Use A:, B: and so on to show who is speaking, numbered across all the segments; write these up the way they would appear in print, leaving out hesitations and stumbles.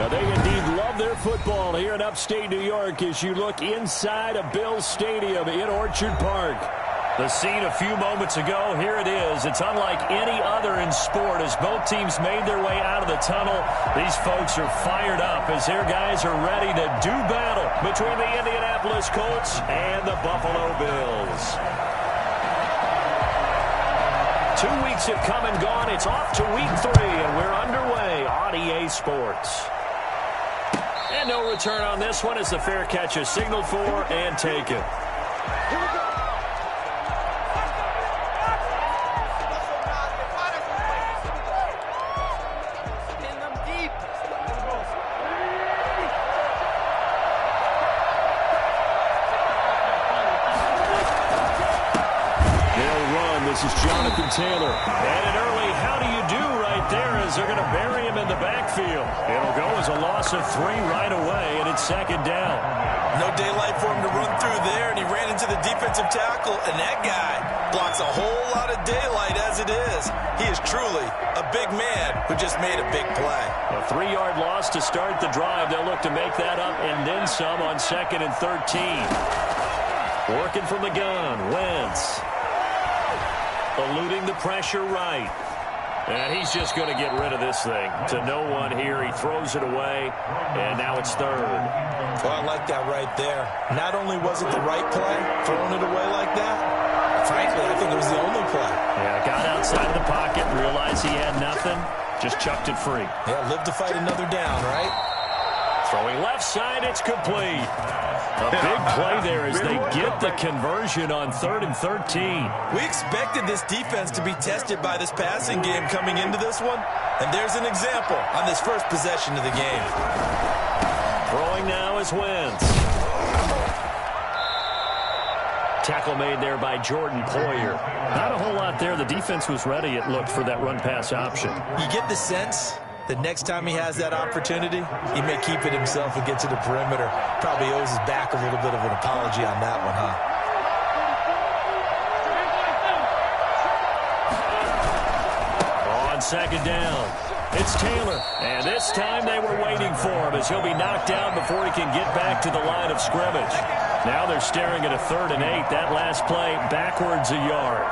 A: They indeed love their football here in upstate New York as you look inside of Bills Stadium in Orchard Park. The scene a few moments ago, here it is. It's unlike any other in sport as both teams made their way out of the tunnel. These folks are fired up as their guys are ready to do battle between the Indianapolis Colts and the Buffalo Bills. 2 weeks have come and gone. It's off to week 3, and we're underway on EA Sports. And no return on this one as the fair catch is signaled for and taken. This is Jonathan Taylor. And an early how do you do right there as they're going to bury him in the backfield. It'll go as a loss of 3 right away, and it's second down.
B: No daylight for him to run through there, and he ran into the defensive tackle, and that guy blocks a whole lot of daylight as it is. He is truly a big man who just made a big play.
A: A 3-yard loss to start the drive. They'll look to make that up and then some on 2nd and 13. Working from the gun, Wentz. Eluding the pressure right. And he's just going to get rid of this thing. To no one here. He throws it away, and now it's 3rd.
B: Well, I like that right there. Not only was it the right play, throwing it away like that, frankly, I think it was the only play.
A: Yeah, got outside of the pocket, realized he had nothing, just chucked it free.
B: Yeah, live to fight another down, right?
A: Throwing left side, it's complete. A big play there as they get the conversion on 3rd and 13.
B: We expected this defense to be tested by this passing game coming into this one, and there's an example on this first possession of the game.
A: Throwing now is Wentz. Tackle made there by Jordan Poyer. Not a whole lot there. The defense was ready, it looked, for that run-pass option.
B: You get the sense the next time he has that opportunity, he may keep it himself and get to the perimeter. Probably owes his back a little bit of an apology on that one, huh?
A: On 2nd down, it's Taylor. And this time they were waiting for him as he'll be knocked down before he can get back to the line of scrimmage. Now they're staring at a 3rd and 8. That last play backwards a yard.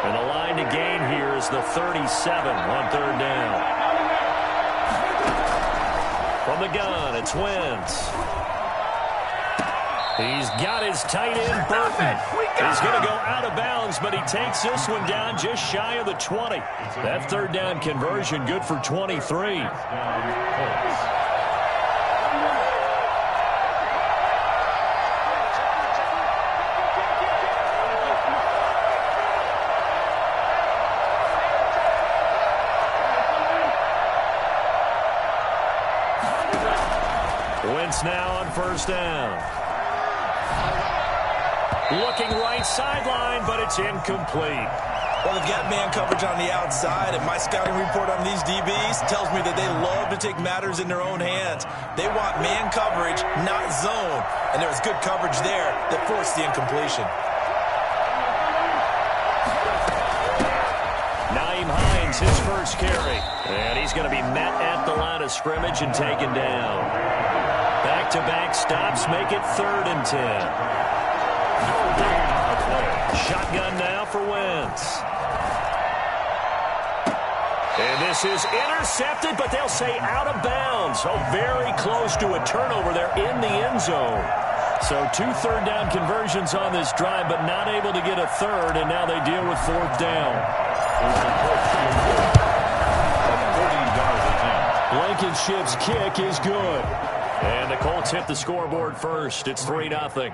A: And the line to gain here is the 37 on 3rd down. From the gun, it's Wentz. He's got his tight end, Burton. He's going to go out of bounds, but he takes this one down just shy of the 20. That 3rd down conversion good for 23. Wentz now on 1st down. Looking right sideline, but it's incomplete.
B: Well, they've got man coverage on the outside, and my scouting report on these DBs tells me that they love to take matters in their own hands. They want man coverage, not zone. And there was good coverage there that forced the incompletion.
A: Nyheim Hines, his first carry. And he's going to be met at the line of scrimmage and taken down. Back-to-back stops make it 3rd and 10. Shotgun now for Wentz. And this is intercepted, but they'll say out of bounds. So very close to a turnover there in the end zone. So 2 3rd down conversions on this drive, but not able to get a 3rd, and now they deal with 4th down. Blankenship's kick is good. And the Colts hit the scoreboard first. It's 3-0.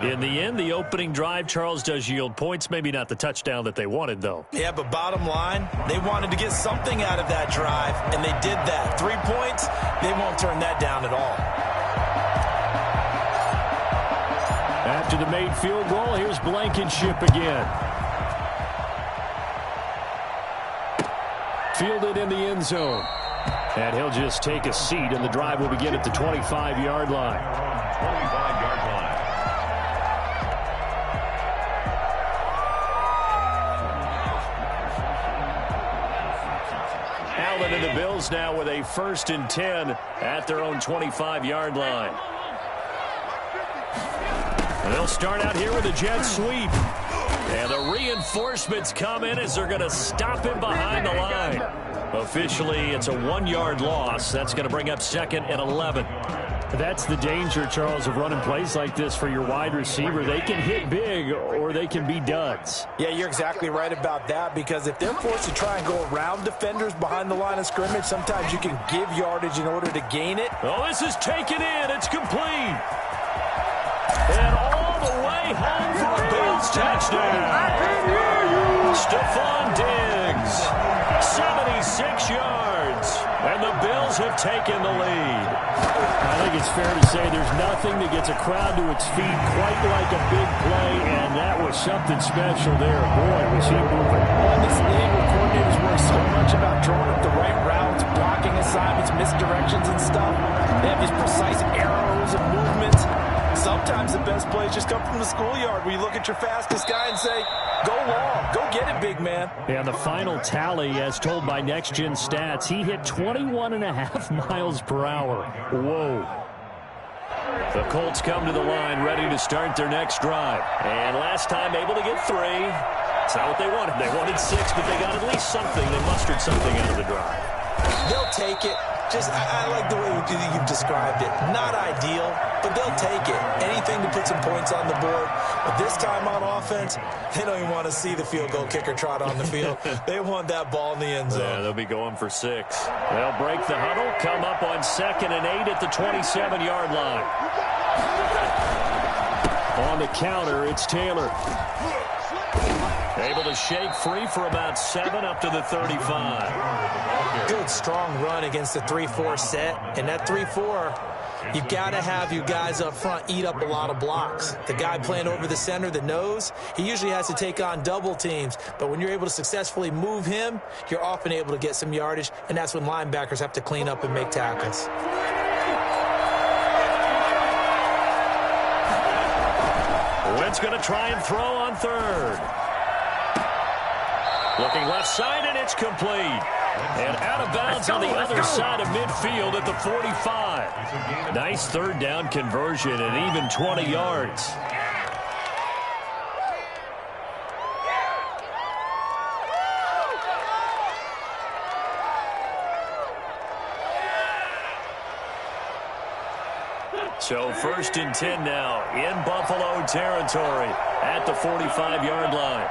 A: In the end, the opening drive, Charles, does yield points. Maybe not the touchdown that they wanted, though.
B: Yeah, but bottom line, they wanted to get something out of that drive, and they did that. 3 points, they won't turn that down at all.
A: After the made field goal, here's Blankenship again. Fielded in the end zone. And he'll just take a seat, and the drive will begin at the 25-yard line.
C: 25-yard line.
A: Allen and the Bills now with a 1st and 10 at their own 25-yard line. And they'll start out here with a jet sweep. And the reinforcements come in as they're going to stop him behind the line. Officially, it's a 1-yard loss. That's going to bring up 2nd and 11.
D: That's the danger, Charles, of running plays like this for your wide receiver. They can hit big or they can be duds.
B: Yeah, you're exactly right about that, because if they're forced to try and go around defenders behind the line of scrimmage, sometimes you can give yardage in order to gain it.
A: Oh, this is taken in. It's complete. And all the way home for a Bills touchdown. Stephon Diggs, 76 yards. And the Bills have taken the lead.
D: I think it's fair to say there's nothing that gets a crowd to its feet quite like a big play, and that was something special there. Boy, was he moving.
B: In this league where coordinators worry so much about drawing up the right routes, blocking assignments, misdirections and stuff, they have these precise arrows and movements. Sometimes the best plays just come from the schoolyard where you look at your fastest guy and say, go long, go get it, big man.
D: And the final tally, as told by Next Gen Stats, he hit 21.5 miles per hour. Whoa.
A: The Colts come to the line ready to start their next drive. And last time able to get 3. It's not what they wanted. They wanted 6, but they got at least something. They mustered something out of the drive.
B: They'll take it. I like the way you've described it. Not ideal, but they'll take it. Anything to put some points on the board. But this time on offense, they don't even want to see the field goal kicker trot on the field. They want that ball in the end zone.
A: Yeah, they'll be going for 6. They'll break the huddle, come up on 2nd and 8 at the 27-yard line.
D: On the counter, it's Taylor.
A: Able to shake free for about 7 up to the 35.
B: Good, strong run against the 3-4 set. And that 3-4, you've got to have your guys up front eat up a lot of blocks. The guy playing over the center, the nose, he usually has to take on double teams. But when you're able to successfully move him, you're often able to get some yardage, and that's when linebackers have to clean up and make tackles.
A: Wentz going to try and throw on 3rd. Looking left side, and it's complete. And out of bounds on the other side of midfield at the 45. Nice 3rd down conversion and even 20 yards. So 1st and 10 now in Buffalo territory at the 45-yard line.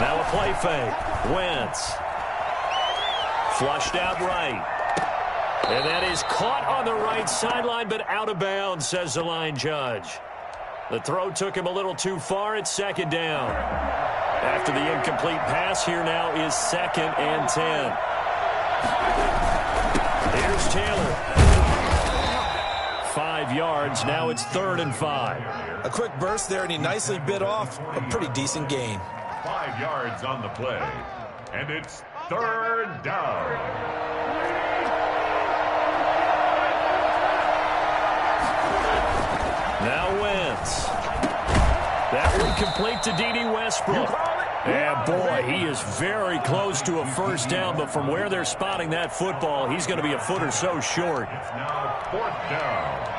A: Now a play fake. Wentz. Flushed out right. And that is caught on the right sideline, but out of bounds, says the line judge. The throw took him a little too far. It's 2nd down. After the incomplete pass, here now is 2nd and 10. Here's Taylor. 5 yards. Now it's 3rd and 5.
B: A quick burst there, and he nicely bit off a pretty decent gain.
C: 5 yards on the play, and it's 3rd down.
A: Now Wentz. That one complete to D.D. Westbrook. And boy, he is very close to a 1st down, but from where they're spotting that football, he's going to be a foot or so short.
C: It's now 4th down.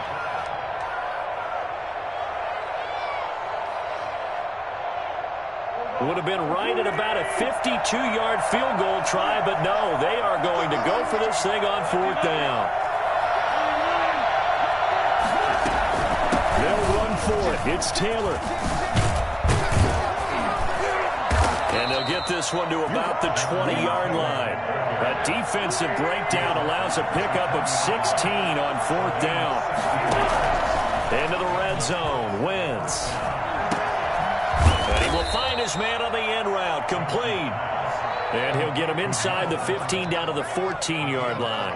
A: Would have been right at about a 52-yard field goal try, but no, they are going to go for this thing on 4th down.
D: They'll run for it. It's Taylor.
A: And they'll get this one to about the 20-yard line. A defensive breakdown allows a pickup of 16 on 4th down. Into the red zone. Wentz. And he will find his man on the end route. Complete. And he'll get him inside the 15 down to the 14-yard line.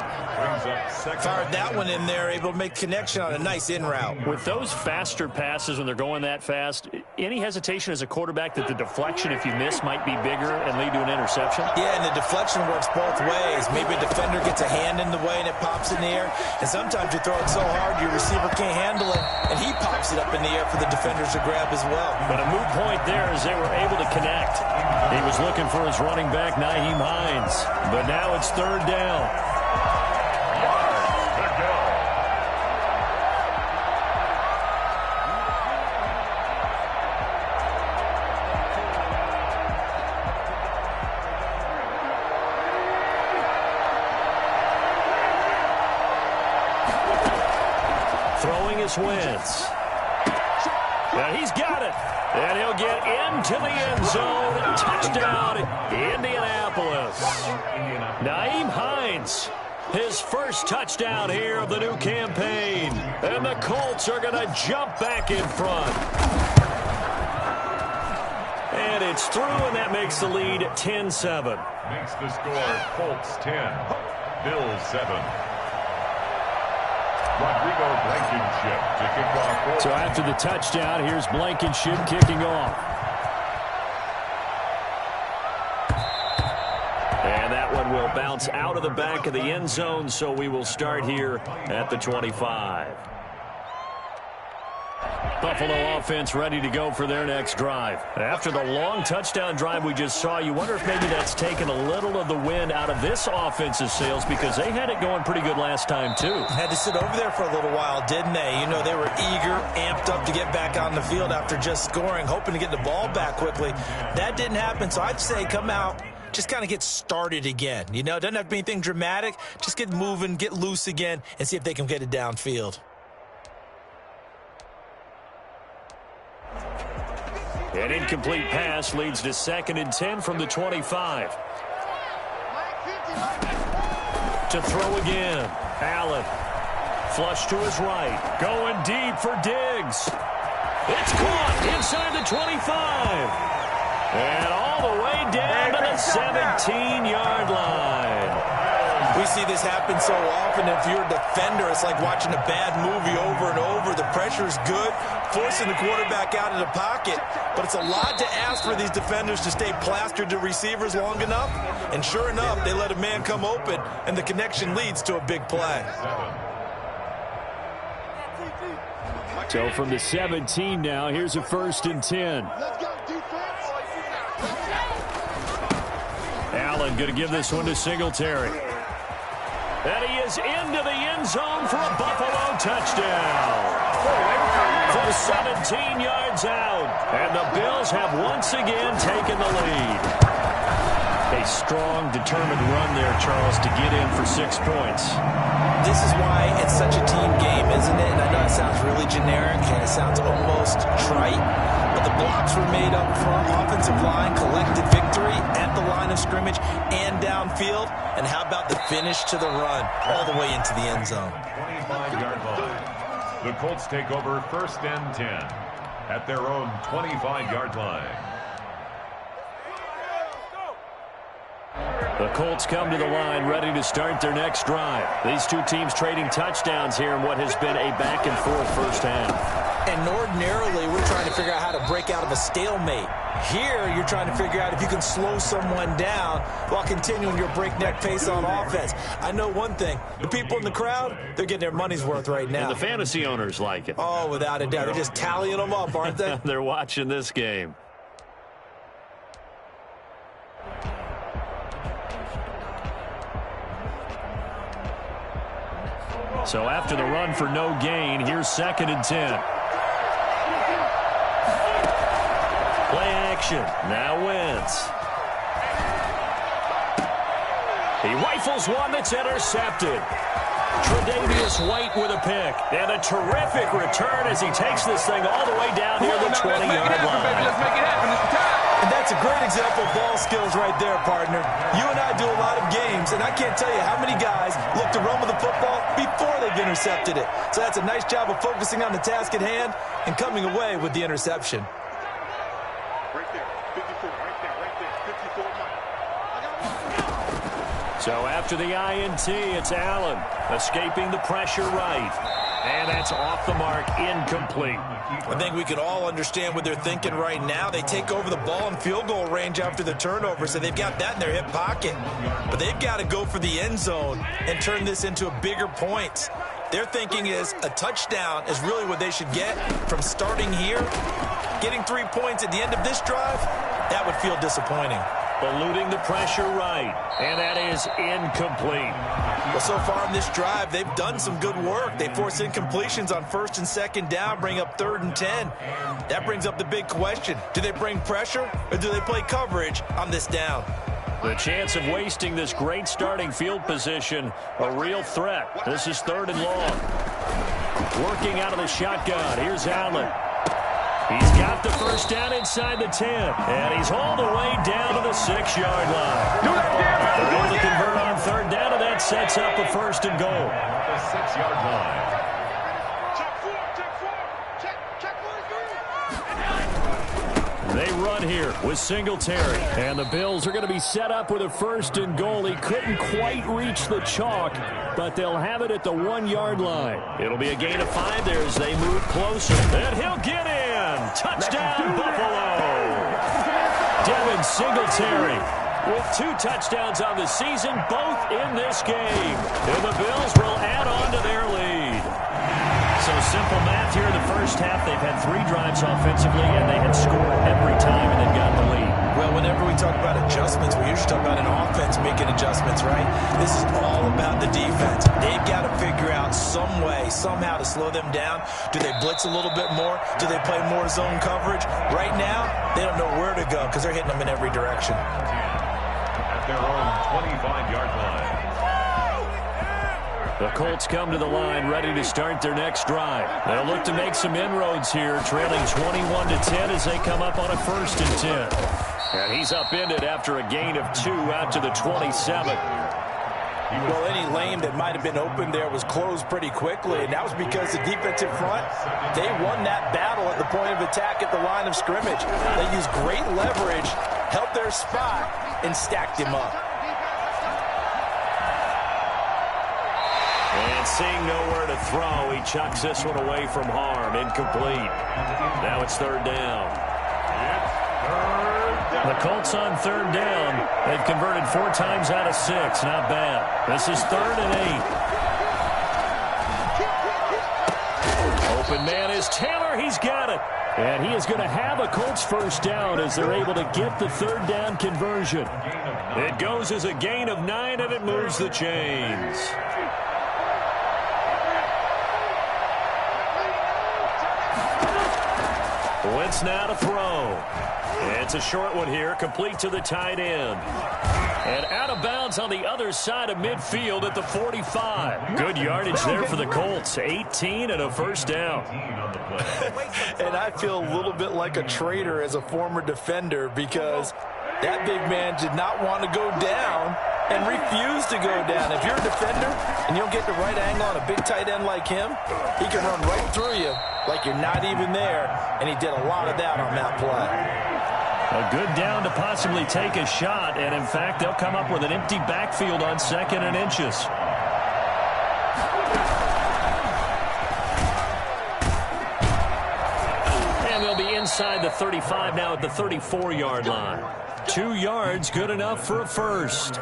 B: Fired that one in there, able to make connection on a nice in route.
D: With those faster passes when they're going that fast, any hesitation as a quarterback that the deflection, if you miss, might be bigger and lead to an interception?
B: Yeah, and the deflection works both ways. Maybe a defender gets a hand in the way and it pops in the air. And sometimes you throw it so hard your receiver can't handle it, and he pops it up in the air for the defenders to grab as well.
A: But a moot point there as they were able to connect. He was looking for his running back back Nyheim Hines. But now it's third down.
C: Yards to go.
A: Throwing is Wentz. And he's got it. And he'll get into the end zone. Touchdown, Indianapolis. Nyheim Hines, his first touchdown here of the new campaign. And the Colts are going to jump back in front. And it's through, and that makes the lead 10-7.
C: Makes the score Colts 10, Bills 7. Rodrigo Blankenship to kick off.
A: So after the touchdown, here's Blankenship kicking off. And that one will bounce out of the back of the end zone, so we will start here at the 25. Buffalo offense ready to go for their next drive. After the long touchdown drive we just saw, you wonder if maybe that's taken a little of the wind out of this offense's sails, because they had it going pretty good last time too.
B: Had to sit over there for a little while, didn't they? You know, they were eager, amped up to get back on the field after just scoring, hoping to get the ball back quickly. That didn't happen, so I'd say come out, just kind of get started again. You know, it doesn't have to be anything dramatic. Just get moving, get loose again, and see if they can get it downfield.
A: An incomplete pass leads to 2nd and 10 from the 25. To throw again. Allen. Flush to his right. Going deep for Diggs. It's caught inside the 25. And all the way down to the 17-yard line.
B: We see this happen so often. If you're a defender, it's like watching a bad movie over and over. The pressure's good, forcing the quarterback out of the pocket. But it's a lot to ask for these defenders to stay plastered to receivers long enough. And sure enough, they let a man come open, and the connection leads to a big play.
A: So from the 17 now, here's a 1st and 10. Allen going to give this one to Singletary. And he is into the end zone for a Buffalo touchdown. From 17 yards out. And the Bills have once again taken the lead. A strong, determined run there, Charles, to get in for 6 points.
B: This is why it's such a team game, isn't it? And I know it sounds really generic and it sounds almost trite, but the blocks were made up front. Offensive line collected victory at the line of scrimmage and downfield. And how about the finish to the run all the way into the end zone?
C: 25-yard line. The Colts take over 1st and 10 at their own 25-yard line.
A: The Colts come to the line ready to start their next drive. These two teams trading touchdowns here in what has been a back-and-forth first half.
B: And ordinarily, we're trying to figure out how to break out of a stalemate. Here, you're trying to figure out if you can slow someone down while continuing your breakneck pace on offense. I know one thing. The people in the crowd, they're getting their money's worth right now.
A: And the fantasy owners like it.
B: Oh, without a doubt. They're just tallying them up, aren't they?
A: They're watching this game. So after the run for no gain, here's 2nd and 10. Play action. Now Wentz. He rifles one that's intercepted. Tre'Davious White with a pick. And a terrific return as he takes this thing all the way down near the 20-yard line.
E: Let's make it happen. It's time.
B: And that's a great example of ball skills right there, partner. You and I do a lot of games, and I can't tell you how many guys look to run with the football before they've intercepted it. So that's a nice job of focusing on the task at hand and coming away with the interception.
E: Right there. 54. Right there. 54.
A: So after the INT, it's Allen escaping the pressure right. And that's off the mark, incomplete.
B: I think we can all understand what they're thinking right now. They take over the ball in field goal range after the turnover, so they've got that in their hip pocket. But they've got to go for the end zone and turn this into a bigger point. Their thinking is a touchdown is really what they should get from starting here. Getting 3 points at the end of this drive, that would feel disappointing.
A: eluding the pressure right. And that is incomplete.
B: Well, so far in this drive, they've done some good work. They force incompletions on 1st and 2nd down, bring up 3rd and 10. That brings up the big question. Do they bring pressure or do they play coverage on this down?
A: The chance of wasting this great starting field position, a real threat. This is 3rd and long. Working out of the shotgun. Here's Allen. He's got the first down inside the 10. And he's all the way down to the 6-yard line. They're able to convert on 3rd down, and that sets up a 1st and goal.
C: The 6-yard line.
D: They run here with Singletary. And the Bills are going to be set up with a 1st and goal. He couldn't quite reach the chalk, but they'll have it at the 1-yard line.
A: It'll be a gain of 5 there as they move closer. And he'll get in. Touchdown, Buffalo. Devin Singletary with 2 touchdowns on the season, both in this game. And the Bills will add on to their lead. So simple math here in the first half. They've had 3 drives offensively, and they had scored every time and then got the lead.
B: Well, whenever we talk about adjustments, we usually talk about an offense making adjustments, right? This is all about the defense. They've got to figure out some way, somehow to slow them down. Do they blitz a little bit more? Do they play more zone coverage? Right now, they don't know where to go because they're hitting them in every direction.
C: At their own 25-yard line.
A: The Colts come to the line ready to start their next drive. They'll look to make some inroads here, trailing 21-10 as they come up on a 1st and 10. And he's upended after a gain of 2 out to the 27.
B: Well, any lane that might have been open there was closed pretty quickly, and that was because the defensive front, they won that battle at the point of attack at the line of scrimmage. They used great leverage, held their spot, and stacked him up.
A: And seeing nowhere to throw, he chucks this one away from harm. Incomplete. Now it's 3rd down. The Colts on 3rd down. They've converted 4 times out of 6. Not bad. This is 3rd and 8. Open man is Taylor. He's got it.
D: And he is going to have a Colts 1st down as they're able to get the 3rd down conversion.
A: It goes as a gain of 9, and it moves the chains. Wentz now to throw. It's a short one here, complete to the tight end. And out of bounds on the other side of midfield at the 45. Good yardage there for the Colts. 18 and a 1st down.
B: And I feel a little bit like a traitor as a former defender because that big man did not want to go down and refused to go down. If you're a defender and you don't get the right angle on a big tight end like him, he can run right through you like you're not even there, and he did a lot of that on that play.
A: A good down to possibly take a shot, and in fact, they'll come up with an empty backfield on 2nd and inches. And they'll be inside the 35 now at the 34-yard line. 2 yards, good enough for a 1st.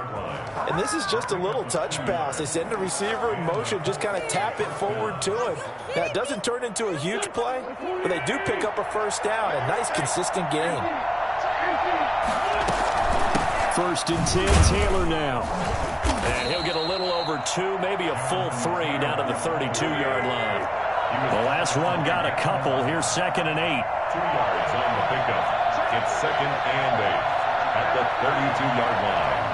B: And this is just a little touch pass. They send the receiver in motion, just kind of tap it forward to him. Now, it doesn't turn into a huge play, but they do pick up a 1st down. A nice, consistent gain.
D: 1st and 10, Taylor now.
A: And he'll get a little over 2, maybe a full 3 down to the 32-yard line. The last run got a couple. Here's 2nd and 8.
C: 2 yards on the pickup. It's 2nd and 8 at the 32-yard line.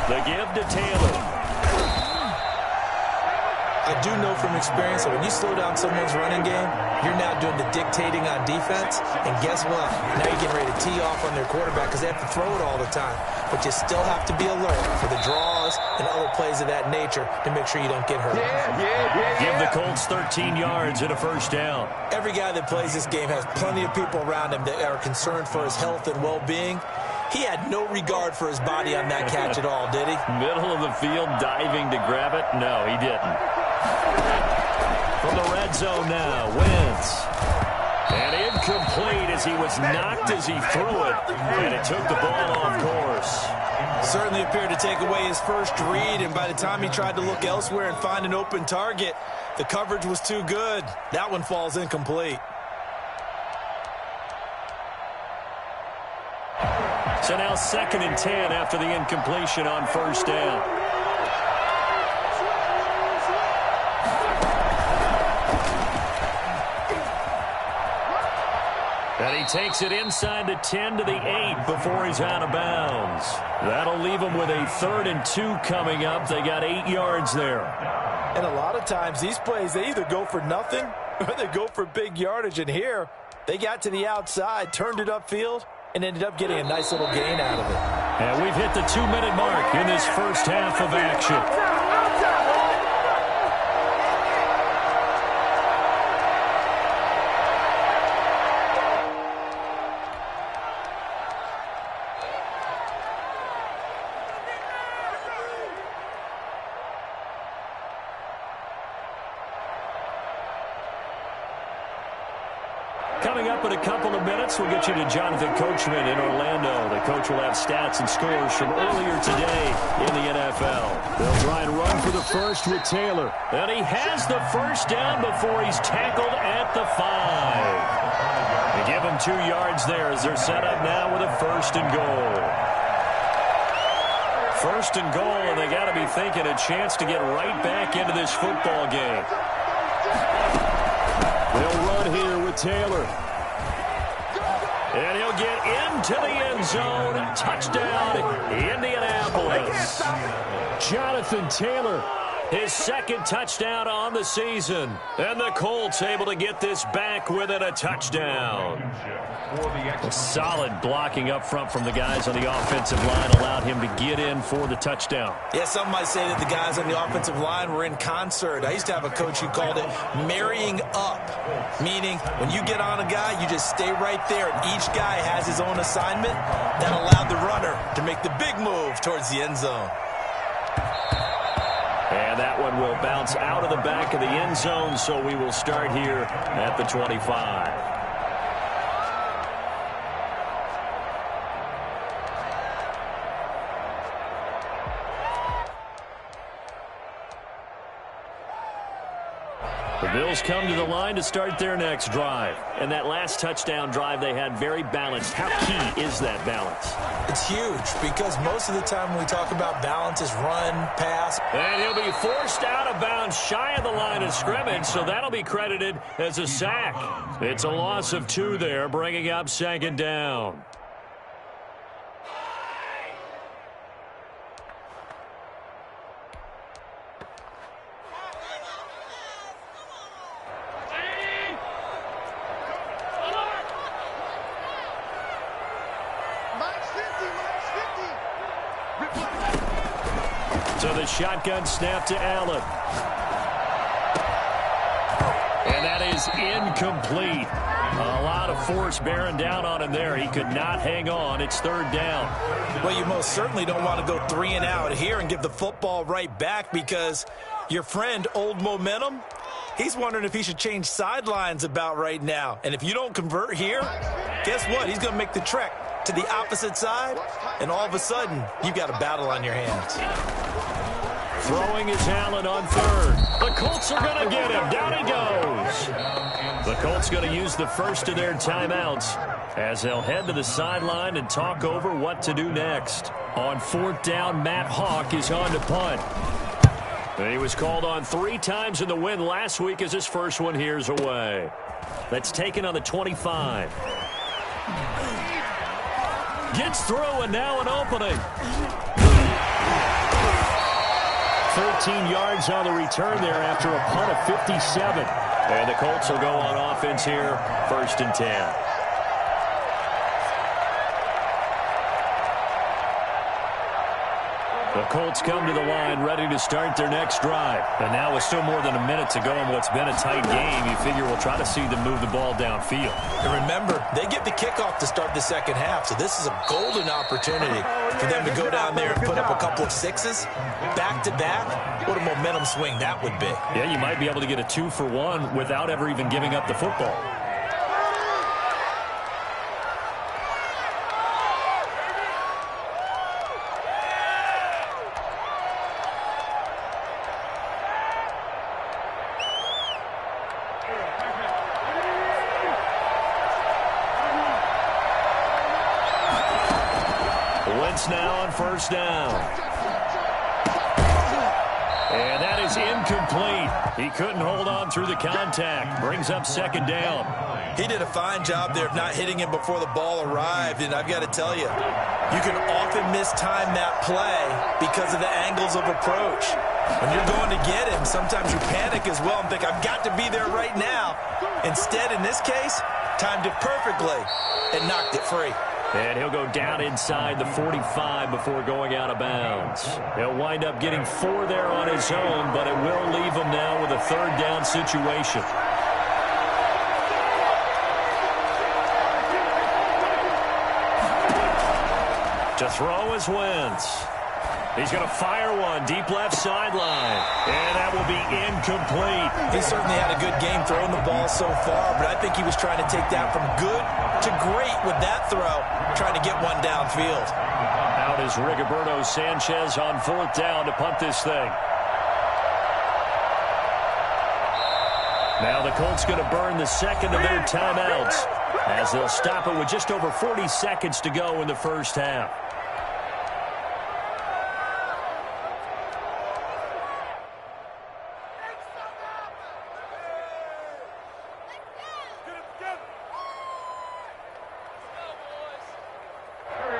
A: The give to Taylor.
B: I do know from experience that when you slow down someone's running game, you're now doing the dictating on defense. And guess what? Now you're getting ready to tee off on their quarterback because they have to throw it all the time. But you still have to be alert for the draws and other plays of that nature to make sure you don't get hurt.
A: Give the Colts 13 yards and a 1st down.
B: Every guy that plays this game has plenty of people around him that are concerned for his health and well-being. He had no regard for his body on that catch at all, did he?
A: Middle of the field, diving to grab it? No, he didn't. From the red zone now, Wentz. And incomplete as he was knocked as he threw it. And it took the ball off course.
B: Certainly appeared to take away his first read, and by the time he tried to look elsewhere and find an open target, the coverage was too good. That one falls incomplete.
A: So now 2nd and 10 after the incompletion on first down. And he takes it inside the 10 to the 8 before he's out of bounds. That'll leave him with a 3rd and 2 coming up. They got 8 yards there.
B: And a lot of times these plays, they either go for nothing or they go for big yardage. And here, they got to the outside, turned it upfield, and ended up getting a nice little gain out of it.
A: And we've hit the 2-minute mark in this first half of action. Coming up in a couple of minutes, we'll get you to Jonathan Coachman in Orlando. The coach will have stats and scores from earlier today in the NFL. They'll try and run for the first with Taylor. And he has the first down before he's tackled at the 5. They give him 2 yards there as they're set up now with a 1st and goal. 1st and goal, and they got to be thinking a chance to get right back into this football game. They'll run here with Taylor. And he'll get into the end zone. Touchdown, Indianapolis. Jonathan Taylor, his 2nd touchdown on the season. And the Colts able to get this back within a touchdown. Solid blocking up front from the guys on the offensive line allowed him to get in for the touchdown.
B: Yeah, some might say that the guys on the offensive line were in concert. I used to have a coach who called it marrying up, meaning when you get on a guy, you just stay right there, and each guy has his own assignment. That allowed the runner to make the big move towards the end zone.
A: And that one will bounce out of the back of the end zone, so we will start here at the 25. The Bills come to the line to start their next drive. And that last touchdown drive they had very balanced. How key is that balance?
B: It's huge because most of the time when we talk about balance is run, pass.
A: And he'll be forced out of bounds shy of the line of scrimmage, so that'll be credited as a sack. It's a loss of 2 there, bringing up 2nd down. So the shotgun snap to Allen. And that is incomplete. A lot of force bearing down on him there. He could not hang on. It's 3rd down.
B: Well, you most certainly don't want to go 3 and out here and give the football right back because your friend, Old Momentum, he's wondering if he should change sidelines about right now. And if you don't convert here, guess what? He's going to make the trek to the opposite side, and all of a sudden, you've got a battle on your hands.
A: Throwing is Allen on 3rd. The Colts are going to get him. Down he goes. The Colts going to use the first of their timeouts as they'll head to the sideline and talk over what to do next. On 4th down, Matt Hawk is on to punt. He was called on 3 times in the win last week as his first one here's away. That's taken on the 25. Gets through and now an opening. 13 yards on the return there after a punt of 57. And the Colts will go on offense here, 1st and 10. The Colts come to the line ready to start their next drive. And now with still more than a minute to go in what's been a tight game, you figure we'll try to see them move the ball downfield.
B: And remember, they get the kickoff to start the second half, so this is a golden opportunity for them to go down there and put up a couple of 6s back-to-back. What a momentum swing that would be.
A: Yeah, you might be able to get a 2-for-1 without ever even giving up the football. first down. And that is incomplete. He couldn't hold on through the contact. Brings up second down.
B: He did a fine job there of not hitting him before the ball arrived, and I've got to tell you, you can often mistime that play because of the angles of approach. When you're going to get him, sometimes you panic as well and think, I've got to be there right now. Instead, in this case, timed it perfectly and knocked it free.
A: And he'll go down inside the 45 before going out of bounds. He'll wind up getting 4 there on his own, but it will leave him now with a third down situation. To throw is Wentz. He's going to fire one deep left sideline, and that will be incomplete.
B: He certainly had a good game throwing the ball so far, but I think he was trying to take that from good to great with that throw, trying to get one downfield.
A: Out is Rigoberto Sanchez on fourth down to punt this thing. Now the Colts going to burn the second of their timeouts as they'll stop it with just over 40 seconds to go in the first half.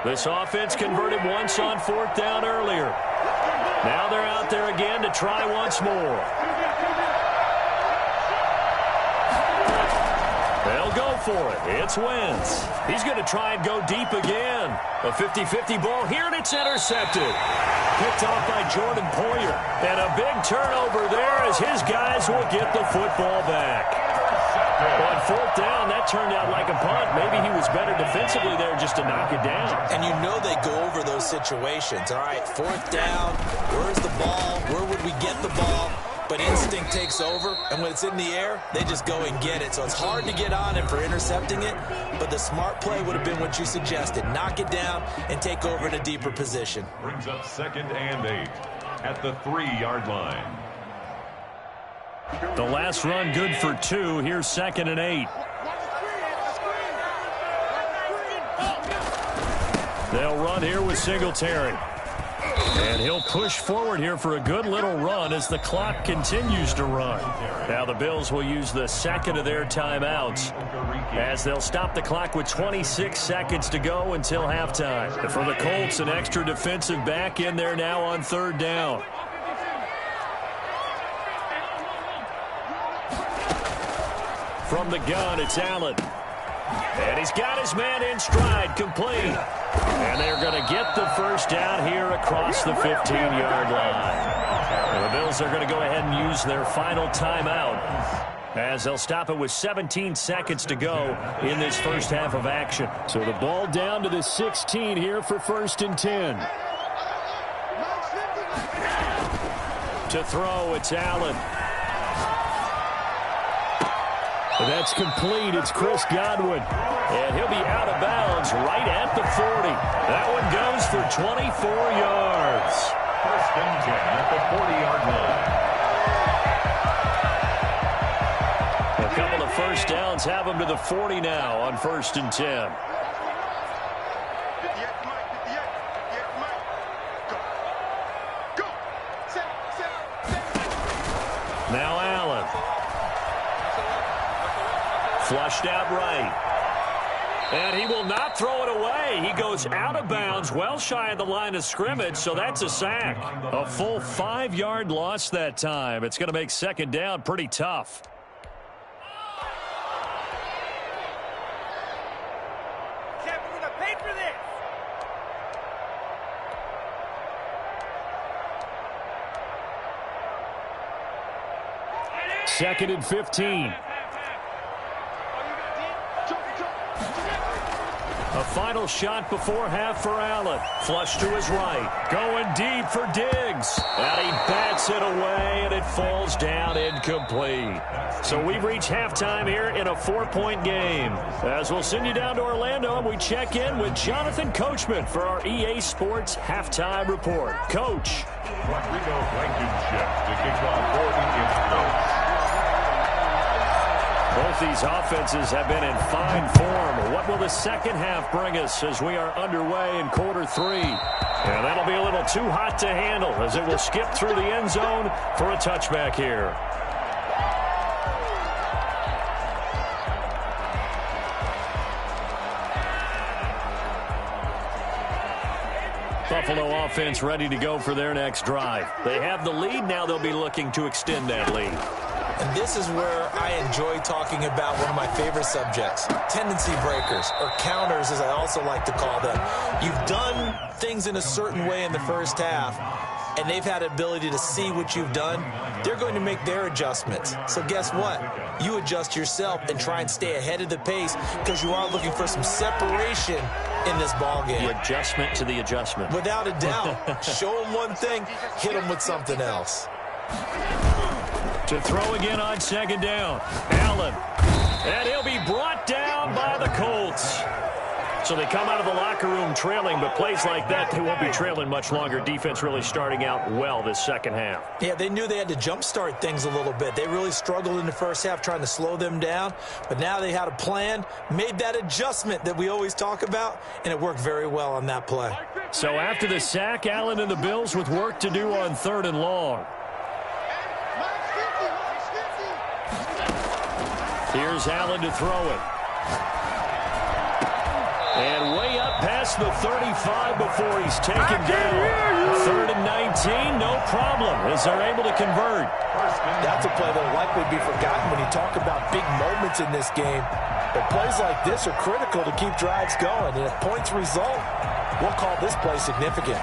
A: This offense converted once on fourth down earlier. Now they're out there again to try once more. They'll go for it. It's Wentz. He's going to try and go deep again. A 50-50 ball here, and it's intercepted. Picked off by Jordan Poyer. And a big turnover there as his guys will get the football back. On fourth down, that turned out like a punt. Maybe he was better defensively there just to knock it down.
B: And you know they go over those situations. All right, fourth down, where's the ball? Where would we get the ball? But instinct takes over, and when it's in the air, they just go and get it. So it's hard to get on him for intercepting it, but the smart play would have been what you suggested. Knock it down and take over in a deeper position.
C: Brings up 2nd and 8 at the 3-yard line.
A: The last run good for 2. Here's 2nd and 8. They'll run here with Singletary. And he'll push forward here for a good little run as the clock continues to run. Now the Bills will use the second of their timeouts as they'll stop the clock with 26 seconds to go until halftime. And for the Colts, an extra defensive back in there now on third down. From the gun, it's Allen. And he's got his man in stride, complete. And they're going to get the first down here across the 15-yard line. And the Bills are going to go ahead and use their final timeout as they'll stop it with 17 seconds to go in this first half of action. So the ball down to the 16 here for 1st and 10. To throw, it's Allen. That's complete. It's Chris Godwin. And he'll be out of bounds right at the 40. That one goes for 24 yards.
C: 1st and 10 at the 40-yard line.
A: A couple of first downs have them to the 40 now on 1st and 10. Now Allen. Flushed out right. And he will not throw it away. He goes out of bounds, well shy of the line of scrimmage, so that's a sack. A full 5-yard loss that time. It's going to make second down pretty tough. Second and 15. A final shot before half for Allen. Flush to his right. Going deep for Diggs. And he bats it away, and it falls down incomplete. So we've reached halftime here in a 4-point game. As we'll send you down to Orlando, and we check in with Jonathan Coachman for our EA Sports Halftime Report. Coach.
C: Rodrigo Blankenship to kick off for the Eagles.
D: Both these offenses have been in fine form. What will the second half bring us as we are underway in quarter 3? And that'll be a little too hot to handle as it will skip through the end zone for a touchback here. Buffalo offense ready to go for their next drive. They have the lead. Now they'll be looking to extend that lead.
B: And this is where I enjoy talking about one of my favorite subjects, tendency breakers, or counters as I also like to call them. You've done things in a certain way in the first half, and they've had the ability to see what you've done. They're going to make their adjustments. So guess what? You adjust yourself and try and stay ahead of the pace because you are looking for some separation in this ball game.
D: The adjustment to the adjustment.
B: Without a doubt. Show them one thing, hit them with something else.
D: To throw again on second down. Allen. And he'll be brought down by the Colts. So they come out of the locker room trailing, but plays like that, they won't be trailing much longer. Defense really starting out well this second half.
B: Yeah, they knew they had to jumpstart things a little bit. They really struggled in the first half trying to slow them down, but now they had a plan, made that adjustment that we always talk about, and it worked very well on that play.
D: So after the sack, Allen and the Bills with work to do on 3rd and long. Here's Allen to throw it. And way up past the 35 before he's taken down. 3rd and 19, no problem, as they're able to convert.
B: That's a play that will likely be forgotten when you talk about big moments in this game. But plays like this are critical to keep drives going. And if points result, we'll call this play significant.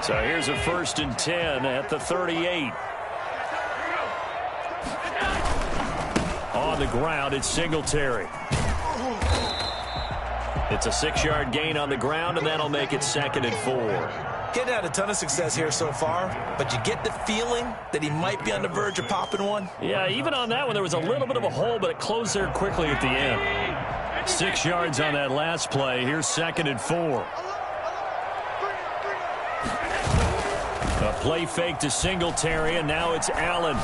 D: So here's a 1st and 10 at the 38. On the ground, it's Singletary. It's a 6-yard gain on the ground, and that'll make it 2nd and 4.
B: Getting had a ton of success here so far, but you get the feeling that he might be on the verge of popping one.
D: Yeah, even on that one, there was a little bit of a hole, but it closed there quickly at the end. 6 yards on that last play. Here's 2nd and 4. A play fake to Singletary, and now it's Allen.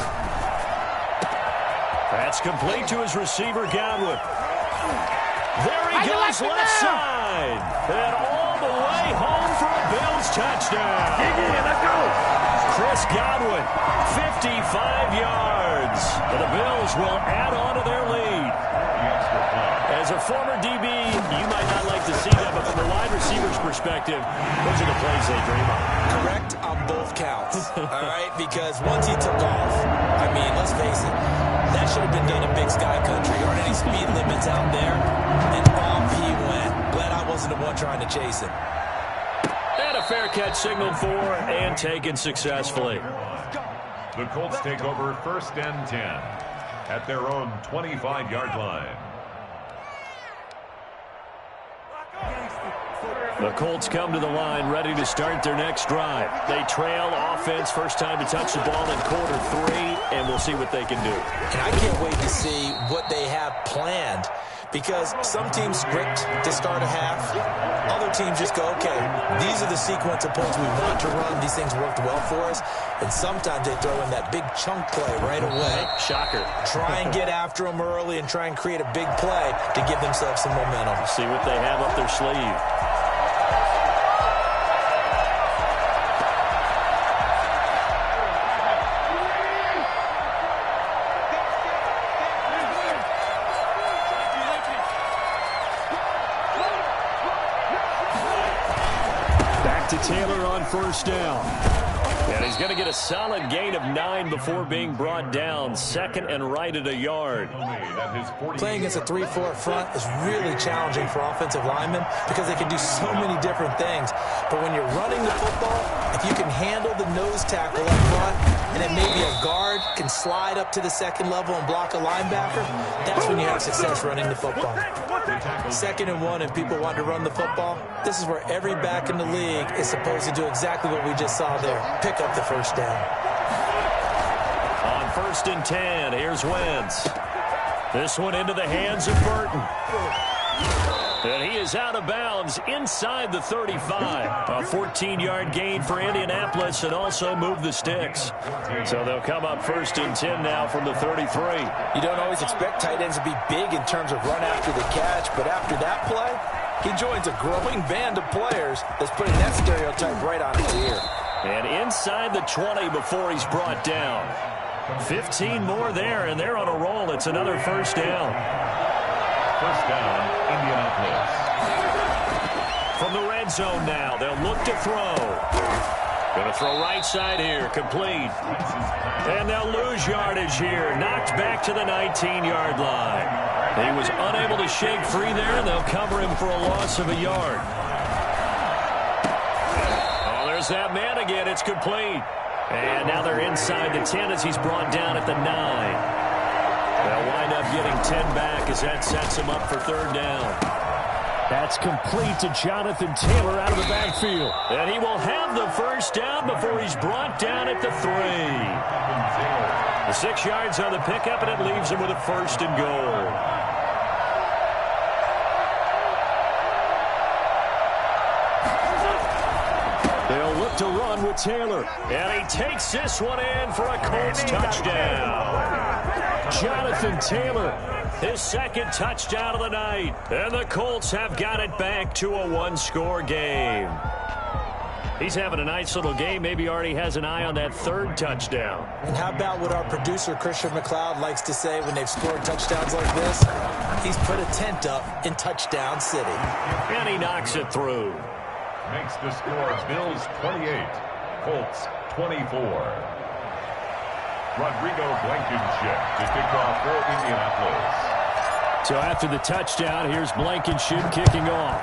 D: That's complete to his receiver, Godwin. There he goes, left side. And all the way home for a Bills touchdown. Let's go. Chris Godwin, 55 yards. And the Bills will add on to their lead. As a former DB, you might not like to see that, but from the wide receiver's perspective, those are the plays they dream of.
B: Correct on both counts, all right? Because once he took off, I mean, let's face it, that should have been done in Big Sky Country. Aren't any speed limits out there? And off he went. Glad I wasn't the one trying to chase him.
D: And a fair catch signaled for and taken successfully.
C: The Colts take over 1st and 10 at their own 25-yard line.
D: The Colts come to the line ready to start their next drive. They trail offense, first time to touch the ball in quarter 3, and we'll see what they can do.
B: And I can't wait to see what they have planned, because some teams script to start a half. Other teams just go, okay, these are the sequence of plays we want to run. These things worked well for us. And sometimes they throw in that big chunk play right away.
D: Shocker.
B: Try and get after them early and try and create a big play to give themselves some momentum.
D: See what they have up their sleeve. Taylor on 1st down. And he's going to get a solid gain of 9 before being brought down. 2nd and right at a yard.
B: Playing against a 3-4 front is really challenging for offensive linemen because they can do so many different things. But when you're running the football, if you can handle the nose tackle up front, and then maybe a guard can slide up to the 2nd level and block a linebacker, that's when you have success running the football. 2nd and 1 and people want to run the football, this is where every back in the league is supposed to do exactly what we just saw there. Pick up the first down.
D: On 1st and 10, here's Wentz. This one into the hands of Burton.
A: And he is out of bounds inside the 35. A 14-yard gain for Indianapolis and also move the sticks. So they'll come up 1st and 10 now from the 33.
B: You don't always expect tight ends to be big in terms of run after the catch, but after that play, he joins a growing band of players that's putting that stereotype right on its ear.
A: And inside the 20 before he's brought down. 15 more there, and they're on a roll. It's another 1st down.
C: 1st down, Indianapolis.
A: From the red zone now, they'll look to throw. Going to throw right side here, complete. And they'll lose yardage here, knocked back to the 19-yard line. He was unable to shake free there, and they'll cover him for a loss of a yard. Oh, there's that man again. It's complete. And now they're inside the 10 as he's brought down at the 9. They'll wind up getting 10 back as that sets him up for 3rd down.
D: That's complete to Jonathan Taylor out of the backfield.
A: And he will have the 1st down before he's brought down at the 3. The 6 yards on the pickup, and it leaves him with a 1st and goal. They'll look to run with Taylor. And he takes this one in for a Colts touchdown. Jonathan Taylor, his 2nd touchdown of the night. And the Colts have got it back to a 1-score game. He's having a nice little game. Maybe already has an eye on that 3rd touchdown.
B: And how about what our producer, Christian McLeod, likes to say when they've scored touchdowns like this? He's put a tent up in Touchdown City.
A: And he knocks it through.
C: Makes the score Bills 28, Colts 24. Rodrigo Blankenship to kick off for Indianapolis.
D: So after the touchdown, here's Blankenship kicking off.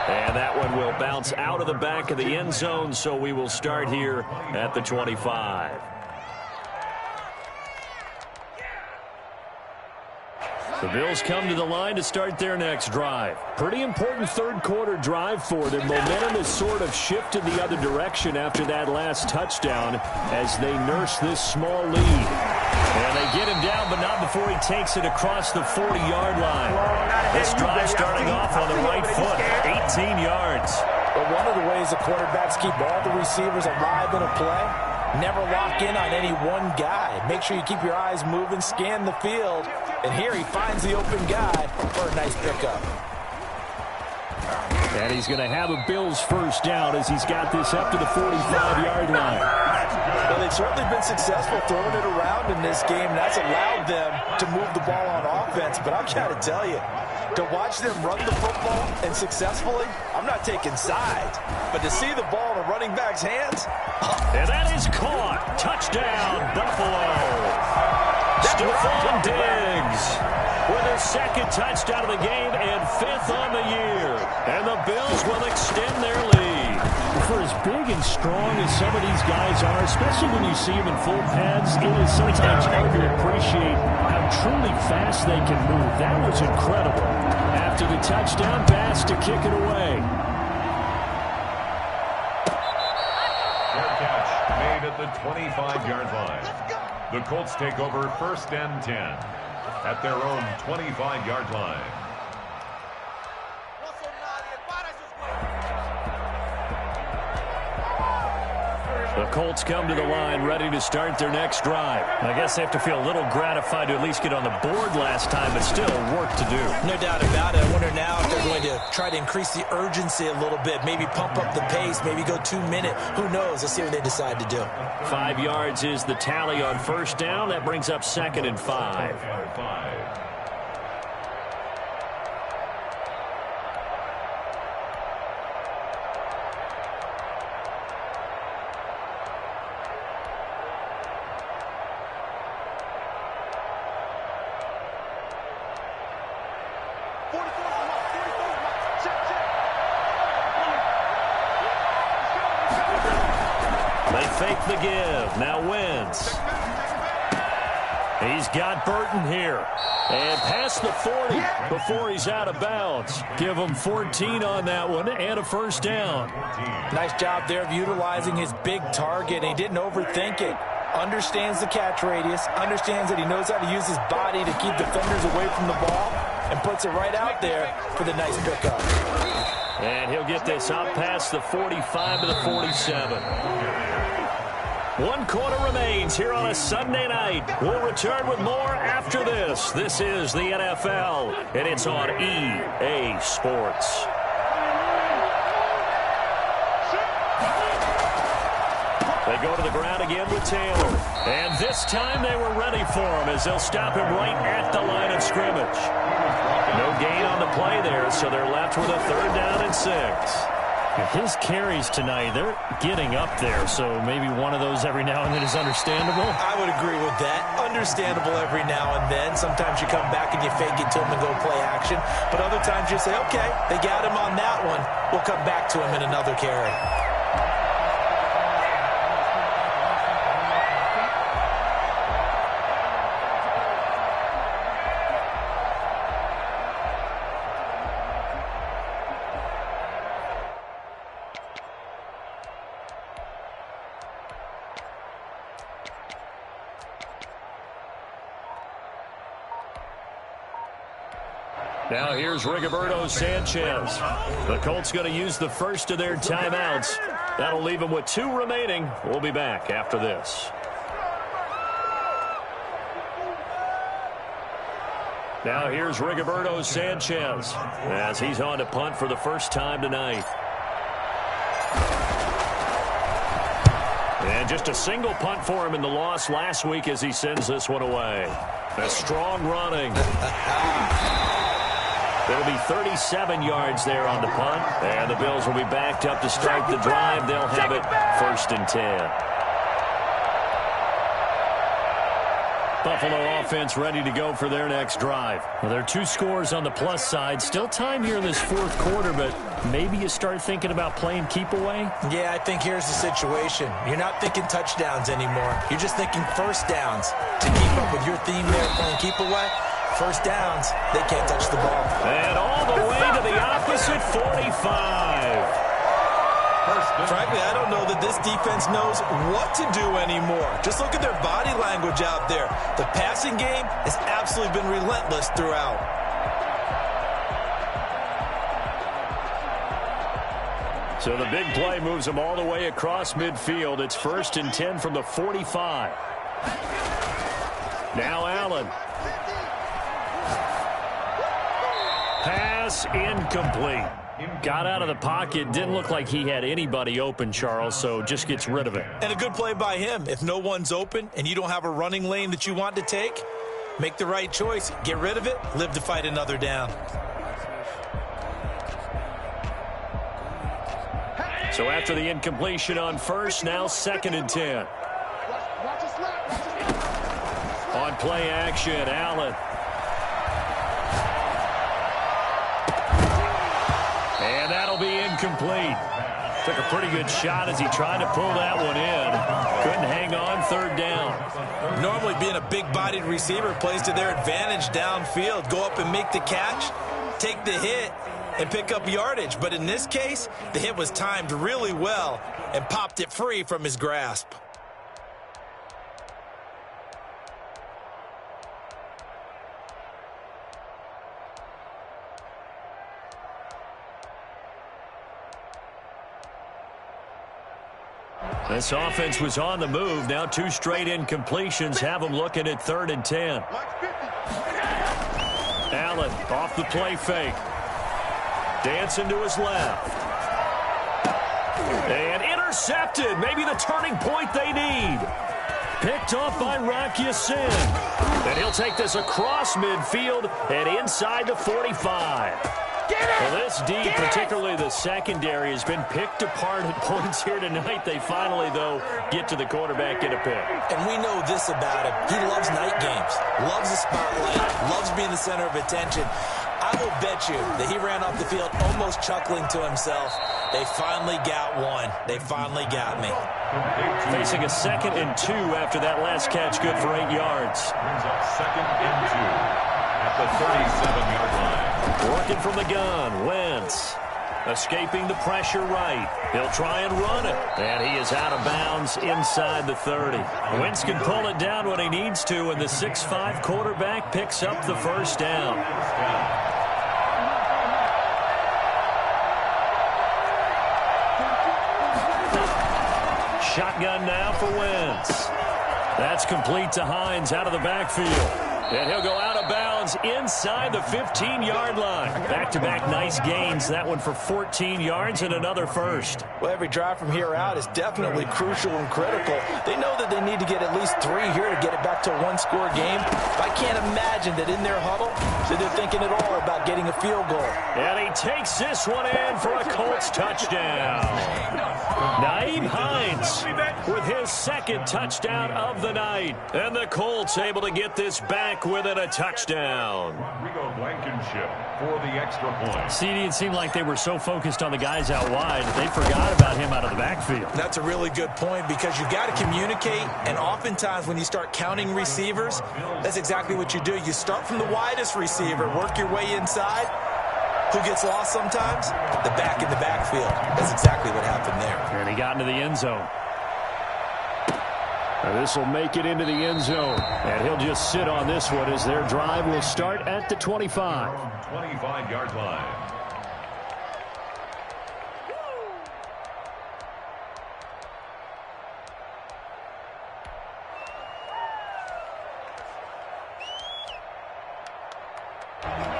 A: And that one will bounce out of the back of the end zone, so we will start here at the 25. The Bills come to the line to start their next drive. Pretty important 3rd quarter drive for them. Momentum has sort of shifted the other direction after that last touchdown as they nurse this small lead. And they get him down, but not before he takes it across the 40-yard line. This drive starting off on the right foot, 18 yards.
B: But one of the ways the quarterbacks keep all the receivers alive in a play, never lock in on any one guy. Make sure you keep your eyes moving, scan the field. And here he finds the open guy for a nice pickup.
D: And he's going to have a Bills 1st down as he's got this up to the 45-yard line.
B: Well, they've certainly been successful throwing it around in this game. That's allowed them to move the ball on offense. But I've got to tell you, to watch them run the football and successfully, I'm not taking sides. But to see the ball in a running back's hands.
A: And that is caught. Touchdown, Buffalo. Stephon Diggs with his 2nd touchdown of the game and 5th on the year. And the Bills will extend their lead.
D: For as big and strong as some of these guys are, especially when you see them in full pads, it is sometimes hard to appreciate how truly fast they can move. That was incredible. After the touchdown pass to kick it away.
C: Fair catch made at the 25-yard line. The Colts take over 1st and 10 at their own 25-yard line.
A: The Colts come to the line ready to start their next drive. I guess they have to feel a little gratified to at least get on the board last time, but still work to do.
B: No doubt about it. I wonder now if they're going to try to increase the urgency a little bit, maybe pump up the pace, maybe go 2-minute. Who knows? Let's see what they decide to do.
A: 5 yards is the tally on 1st down. That brings up 2nd and 5. They fake the give. Now Wentz. He's got Burton here. And past the 40 before he's out of bounds. Give him 14 on that one and a 1st down.
B: Nice job there of utilizing his big target. He didn't overthink it. understands the catch radius, understands that he knows how to use his body to keep defenders away from the ball, and puts it right out there for the nice pickup.
A: And he'll get this out past the 45 to the 47. 1 quarter remains here on a Sunday night. We'll return with more after this. This is the NFL, and it's on EA Sports. They go to the ground again with Taylor. And this time they were ready for him as they'll stop him right at the line of scrimmage. No gain on the play there, so they're left with a 3rd down and 6.
D: His carries tonight, they're getting up there, so maybe one of those every now and then is understandable.
B: I would agree with that. Understandable every now and then. Sometimes you come back and you fake it to him and go play action. But other times you say, okay, they got him on that one. We'll come back to him in another carry.
A: Now here's Rigoberto Sanchez. The Colts going to use the first of their timeouts. That'll leave them with 2 remaining. We'll be back after this. Now here's Rigoberto Sanchez as he's on to punt for the first time tonight. And just a single punt for him in the loss last week as he sends this one away. A strong running. It'll be 37 yards there on the punt. And the Bills will be backed up to start the drive. They'll have it 1st and 10. Buffalo offense ready to go for their next drive.
D: Well, there are 2 scores on the plus side. Still time here in this 4th quarter, but maybe you start thinking about playing keep away?
B: Yeah, I think here's the situation. You're not thinking touchdowns anymore. You're just thinking first downs. To keep up with your theme there, playing keep away, first downs, they can't touch the ball.
A: And all the way to the opposite 45.
B: Frankly, I don't know that this defense knows what to do anymore. Just look at their body language out there. The passing game has absolutely been relentless throughout.
A: So the big play moves them all the way across midfield. It's 1st and 10 from the 45. Now Allen. Pass incomplete. Got out of the pocket. Didn't look like he had anybody open, Charles, so just gets rid of it.
B: And a good play by him. If no one's open and you don't have a running lane that you want to take, make the right choice. Get rid of it. Live to fight another down.
A: So after the incompletion on 1st, now 2nd and 10. On play action, Allen. And that'll be incomplete. Took a pretty good shot as he tried to pull that one in. Couldn't hang on 3rd down.
B: Normally being a big-bodied receiver plays to their advantage downfield. Go up and make the catch, take the hit, and pick up yardage. But in this case, the hit was timed really well and popped it free from his grasp.
A: This offense was on the move. Now 2 straight incompletions have them looking at 3rd and 10. Allen off the play fake. Dancing to his left. And intercepted. Maybe the turning point they need. Picked off by Rock Ya-Sin. And he'll take this across midfield and inside the 45. Well, this D, particularly the secondary, has been picked apart at points here tonight. They finally, though, get to the quarterback, get a pick.
B: And we know this about him. He loves night games, loves the spotlight, loves being the center of attention. I will bet you that he ran off the field almost chuckling to himself. They finally got one. They finally got me.
A: Facing a 2nd and 2 after that last catch, good for 8 yards.
C: Brings up 2nd and 2 at the 37-yard line.
A: Working from the gun, Wentz. Escaping the pressure right. He'll try and run it. And he is out of bounds inside the 30. Wentz can pull it down when he needs to, and the 6'5" quarterback picks up the first down. Shotgun now for Wentz. That's complete to Hines out of the backfield. And he'll go out of bounds inside the 15-yard line. Back-to-back nice gains. That one for 14 yards and another first.
B: Well, every drive from here out is definitely crucial and critical. They know that they need to get at least 3 here to get it back to a one-score game. I can't imagine that in their huddle that they're thinking at all about getting a field goal.
A: And he takes this one in for a Colts touchdown. Nyheim Hines with his second touchdown of the night. And the Colts able to get this back within a touchdown.
C: Rodrigo Blankenship for the extra point.
D: CD, it seemed like they were so focused on the guys out wide that they forgot about him out of the backfield.
B: That's a really good point because you've got to communicate, and oftentimes when you start counting receivers, that's exactly what you do. You start from the widest receiver, work your way inside. Who gets lost sometimes? The back in the backfield. That's exactly what happened there.
D: And he got into the end zone. This will make it into the end zone. And he'll just sit on this one as their drive will start at the 25.
C: 25-yard line.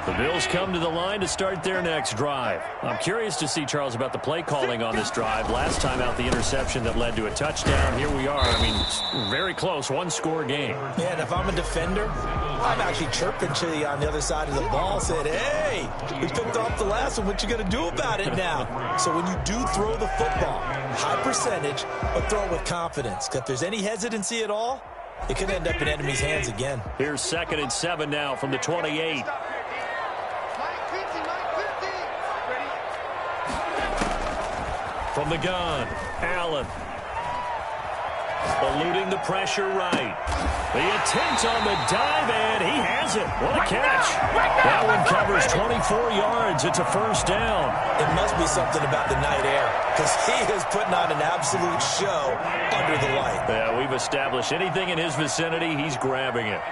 D: The Bills come to the line to start their next drive. I'm curious to see, Charles, about the play calling on this drive. Last time out, the interception that led to a touchdown. Here we are. I mean, very close, one-score game.
B: Yeah, and if I'm a defender, I'm actually chirping to you on the other side of the ball, saying, hey, we picked off the last one. What you going to do about it now? So when you do throw the football, high percentage, but throw it with confidence. If there's any hesitancy at all, it could end up in enemy's hands again.
A: Here's 2nd and 7 now from the 28. From the gun, Allen. Eluding the pressure right. The attempt on the dive, and he has it. What a catch. That one covers 24 yards. It's a first down.
B: It must be something about the night air, because he is putting on an absolute show under the light.
A: Yeah, we've established anything in his vicinity, he's grabbing it.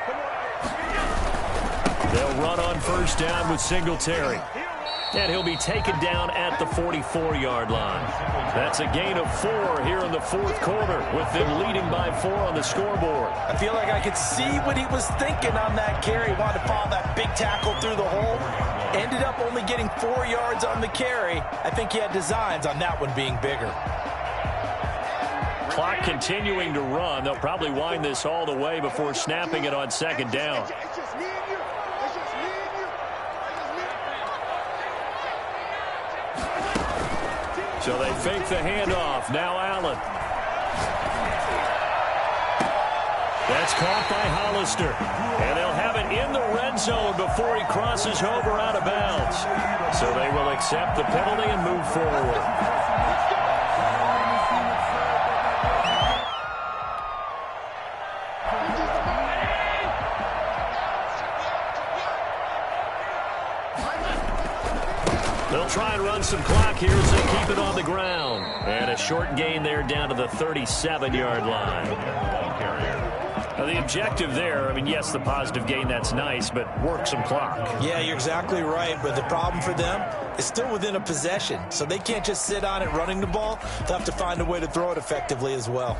A: They'll run on first down with Singletary. And he'll be taken down at the 44-yard line. That's a gain of 4 here in the fourth quarter, with them leading by 4 on the scoreboard.
B: I feel like I could see what he was thinking on that carry. He wanted to follow that big tackle through the hole. Ended up only getting 4 yards on the carry. I think he had designs on that one being bigger.
A: Clock continuing to run. They'll probably wind this all the way before snapping it on second down. So they fake the handoff. Now Allen. That's caught by Hollister. And they'll have it in the red zone before he crosses over out of bounds. So they will accept the penalty and move forward. They'll try and run some clock here as they keep it on the ground. And a short gain there down to the 37-yard line. Now the objective there, I mean, yes, the positive gain, that's nice, but work some clock.
B: Yeah, you're exactly right, but the problem for them is still within a possession, so they can't just sit on it running the ball. They'll have to find a way to throw it effectively as well.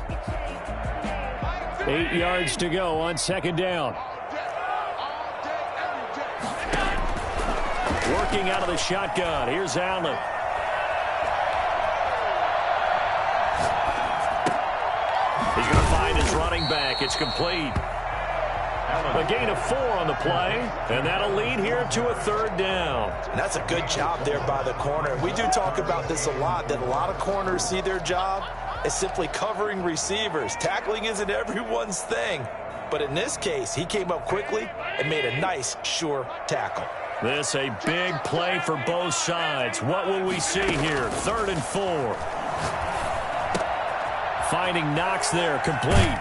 D: 8 yards to go on second down. Working out of the shotgun. Here's Allen. He's going to find his running back. It's complete. A gain of 4 on the play, and that'll lead here to a third down.
B: And that's a good job there by the corner. We do talk about this a lot, that a lot of corners see their job as simply covering receivers. Tackling isn't everyone's thing. But in this case, he came up quickly and made a nice, sure tackle.
A: This a big play for both sides. What will we see here? 3rd and 4. Finding Knox there, complete.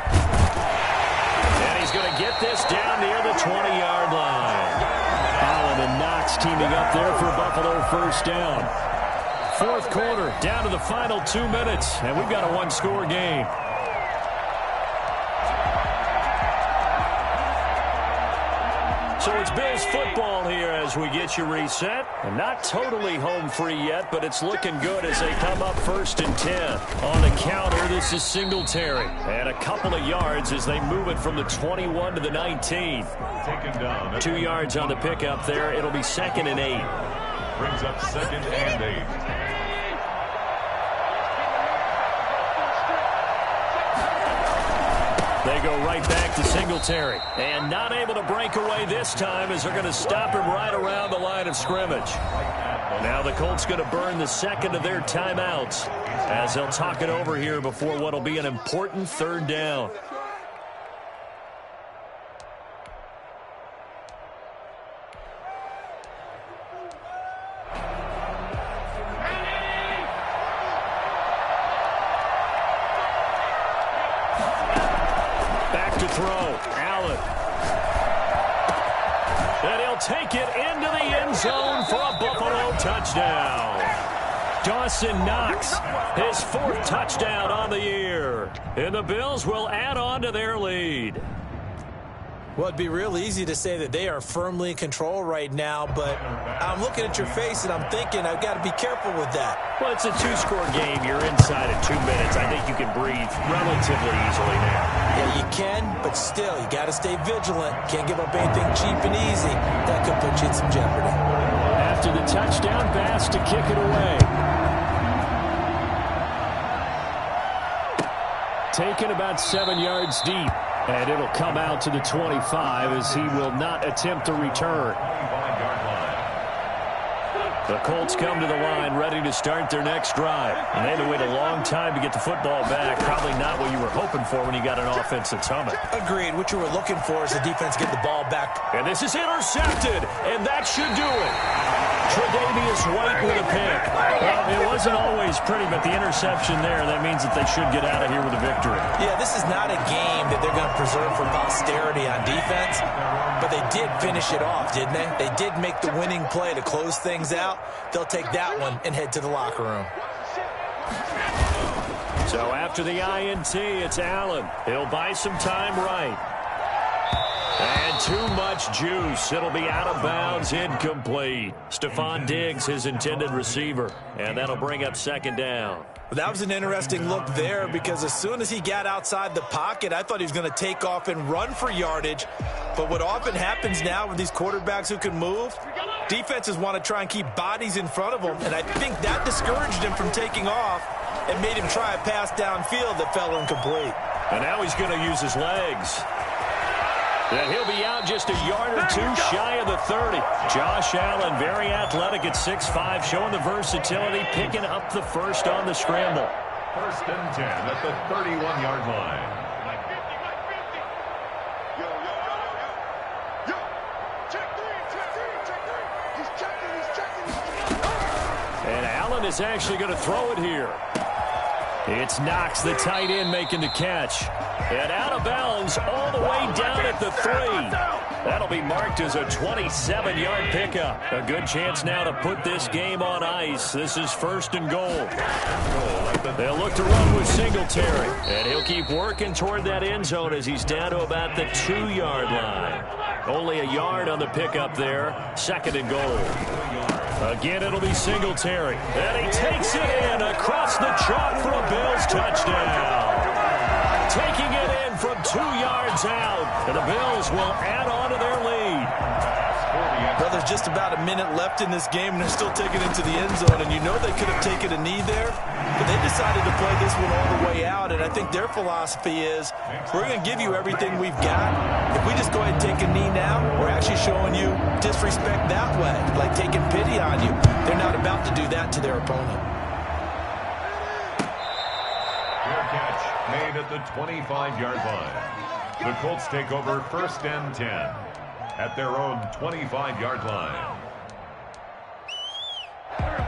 A: And he's going to get this down near the 20-yard line. Allen and Knox teaming up there for Buffalo first down.
D: Fourth quarter, down to the final 2 minutes, and we've got a one-score game. So it's Bills football here as we get you reset. And not totally home free yet, but it's looking good as they come up 1st and 10. On the counter, this is Singletary. And a couple of yards as they move it from the 21 to the 19.
C: Taken down.
D: 2 yards on the pickup there. It'll be 2nd and 8.
C: Brings up 2nd and 8.
D: They go right back to Singletary. And not able to break away this time as they're going to stop him right around the line of scrimmage. Now the Colts going to burn the second of their timeouts as they'll talk it over here before what will be an important 3rd down. Take it into the end zone for a Buffalo touchdown. Dawson Knox, his 4th touchdown on the year. And the Bills will add on to their lead.
B: Well, it'd be real easy to say that they are firmly in control right now, but I'm looking at your face and I'm thinking I've got to be careful with that.
D: Well, it's a 2-score game. You're inside of 2 minutes. I think you can breathe relatively easily now.
B: Yeah, you can, but still, you got to stay vigilant. Can't give up anything cheap and easy. That could put you in some jeopardy.
D: After the touchdown, Bass to kick it away. Taken about 7 yards deep. And it'll come out to the 25 as he will not attempt to return. The Colts come to the line ready to start their next drive. And they had to wait a long time to get the football back. Probably not what you were hoping for when you got an offense that's humming.
B: Agreed. What you were looking for is the defense get the ball back.
D: And this is intercepted. And that should do it. Tre'Davious White with a pick. Well, it wasn't always pretty, but the interception there, that means that they should get out of here with a victory.
B: Yeah, this is not a game that they're going to preserve for posterity on defense, but they did finish it off, didn't they? They did make the winning play to close things out. They'll take that one and head to the locker room.
D: So after the INT, it's Allen. He'll buy some time right. And too much juice. It'll be out of bounds, incomplete. Stephon Diggs, his intended receiver. And that'll bring up 2nd down.
B: That was an interesting look there because as soon as he got outside the pocket, I thought he was going to take off and run for yardage. But what often happens now with these quarterbacks who can move, defenses want to try and keep bodies in front of them. And I think that discouraged him from taking off and made him try a pass downfield that fell incomplete.
D: And now he's going to use his legs. And he'll be out just a yard or two shy of the 30. Josh Allen, very athletic at 6'5", showing the versatility, picking up the first on the scramble.
C: 1st and 10 at the 31-yard line.
D: And Allen is actually going to throw it here. It's Knox, the tight end, making the catch. And out of bounds all the way down at the 3. That'll be marked as a 27-yard pickup. A good chance now to put this game on ice. This is 1st and goal. They'll look to run with Singletary. And he'll keep working toward that end zone as he's down to about the 2-yard line. Only a yard on the pickup there. 2nd and goal. Again, it'll be Singletary. And he takes it in across the chalk for a Bills touchdown. Taking it in from 2 yards out. And the Bills will add on to their lead.
B: Well, there's just about a minute left in this game, and they're still taking it to the end zone. And you know they could have taken a knee there, but they decided to play this one all the way out. And I think their philosophy is, we're going to give you everything we've got. If we just go ahead and take a knee now, we're actually showing you disrespect that way, like taking pity on you. They're not about to do that to their opponent.
C: Fair catch made at the 25-yard line. The Colts take over 1st and 10 at their own 25-yard line.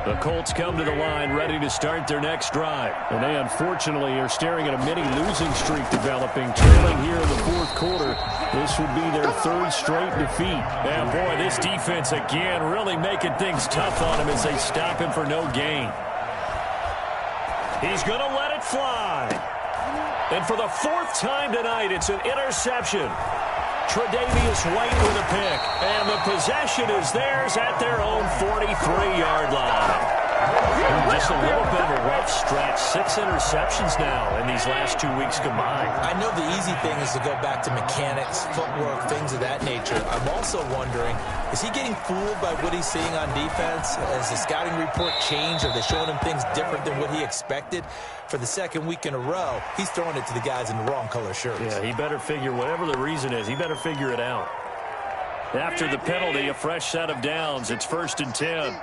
D: The Colts come to the line ready to start their next drive. And they unfortunately are staring at a mini losing streak developing, trailing here in the 4th quarter. This would be their 3rd straight defeat. And boy, this defense again really making things tough on him as they stop him for no gain. He's going to let it fly. And for the fourth time tonight, it's an interception. Tre'Davious White with a pick. And the possession is theirs at their own 43-yard line. Just a little bit of a rough stretch. 6 interceptions now in these last 2 weeks combined.
B: I know the easy thing is to go back to mechanics, footwork, things of that nature. I'm also wondering, is he getting fooled by what he's seeing on defense? Has the scouting report changed? Are they showing him things different than what he expected? For the second week in a row, he's throwing it to the guys in the wrong color shirts.
D: Yeah, he better figure, whatever the reason is, he better figure it out. After the penalty, a fresh set of downs. It's 1st and 10.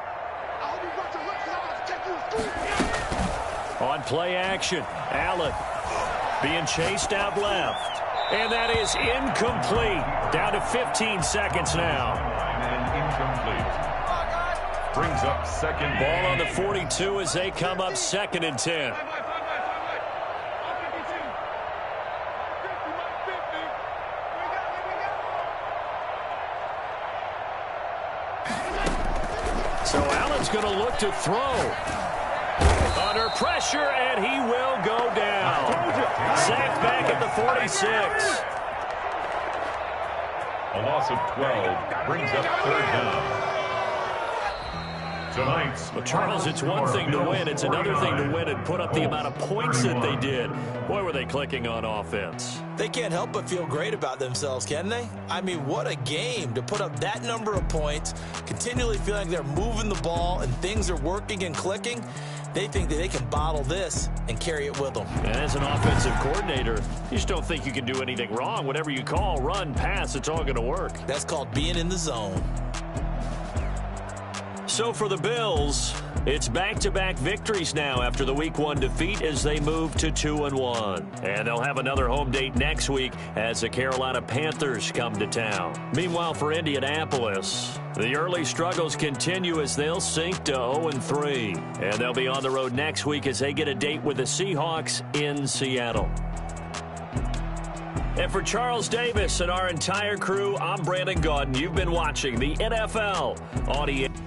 D: On play action, Allen being chased out left. And that is incomplete. Down to 15 seconds now.
C: And incomplete. Brings up second.
D: Ball on the 42 as they come up 2nd and 10. So Allen's going to look to throw. Under pressure, and he will go down. Sacked back at the 46.
C: A loss of 12 brings up 3rd down. Tonight's
D: Well, Charles, it's one thing to win. It's another thing to win and put up the amount of points that they did. Boy, were they clicking on offense.
B: They can't help but feel great about themselves, can they? I mean, what a game to put up that number of points, continually feeling like they're moving the ball and things are working and clicking. They think that they can bottle this and carry it with them.
D: And as an offensive coordinator, you just don't think you can do anything wrong. Whatever you call, run, pass, it's all going to work.
B: That's called being in the zone.
D: So for the Bills, it's back-to-back victories now after the Week 1 defeat as they move to 2-1. And they'll have another home date next week as the Carolina Panthers come to town. Meanwhile, for Indianapolis, the early struggles continue as they'll sink to 0-3. And they'll be on the road next week as they get a date with the Seahawks in Seattle. And for Charles Davis and our entire crew, I'm Brandon Gaudin. You've been watching the NFL on ESPN.